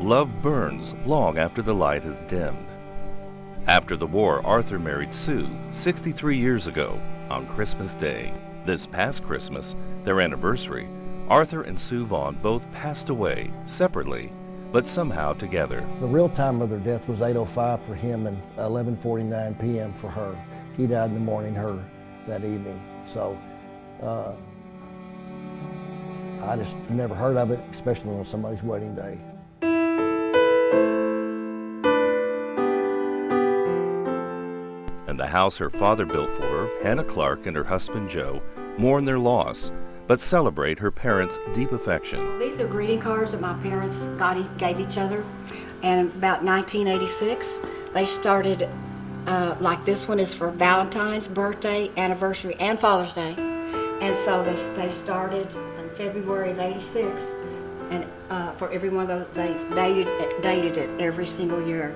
love burns long after the light has dimmed. After the war, Arthur married Sue 63 years ago on Christmas Day. This past Christmas, their anniversary, Arthur and Sue Vaughn both passed away separately, but somehow together. The real time of their death was 8:05 for him and 11:49 p.m. for her. He died in the morning, her that evening. So I just never heard of it, especially on somebody's wedding day. And the house her father built for her, Hannah Clark and her husband Joe, mourn their loss, but celebrate her parents' deep affection. These are greeting cards that my parents gave each other, and about 1986, they started, like this one is for Valentine's, birthday, anniversary, and Father's Day. And so they started in February of '86, and for every one of those, they dated it every single year.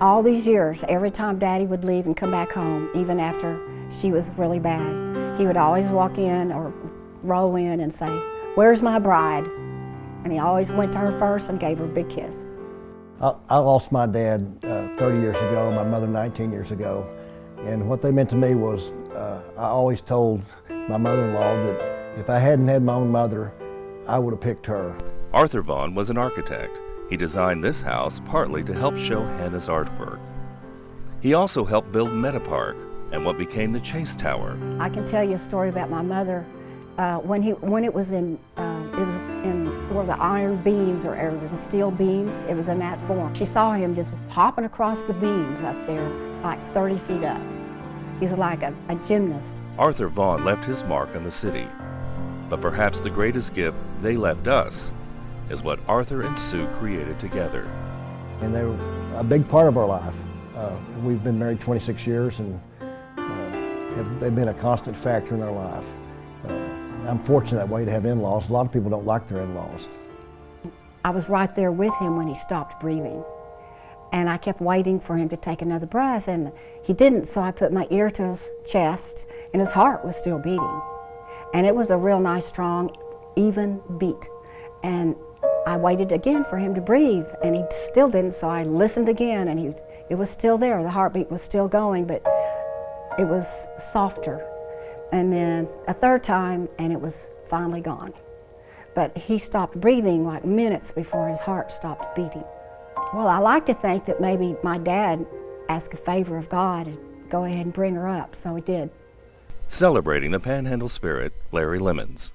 All these years, every time Daddy would leave and come back home, even after she was really bad, he would always walk in or roll in and say, "Where's my bride?" And he always went to her first and gave her a big kiss. I lost my dad 30 years ago, my mother 19 years ago, and what they meant to me was, I always told my mother-in-law that if I hadn't had my own mother, I would have picked her. Arthur Vaughn was an architect. He designed this house partly to help show Hannah's artwork. He also helped build Metapark and what became the Chase Tower. I can tell you a story about my mother. When it was in where the iron beams or the steel beams, it was in that form. She saw him just hopping across the beams up there, like 30 feet up. He's like a gymnast. Arthur Vaughn left his mark on the city, but perhaps the greatest gift they left us is what Arthur and Sue created together. And they were a big part of our life. We've been married 26 years, and they've been a constant factor in our life. I'm fortunate that way to have in-laws. A lot of people don't like their in-laws. I was right there with him when he stopped breathing. And I kept waiting for him to take another breath, and he didn't, so I put my ear to his chest, and his heart was still beating. And it was a real nice, strong, even beat. And I waited again for him to breathe, and he still didn't, so I listened again, and it was still there. The heartbeat was still going, but it was softer. And then a third time, and it was finally gone. But he stopped breathing like minutes before his heart stopped beating. Well, I like to think that maybe my dad asked a favor of God and go ahead and bring her up, so he did. Celebrating the Panhandle spirit, Larry Lemons.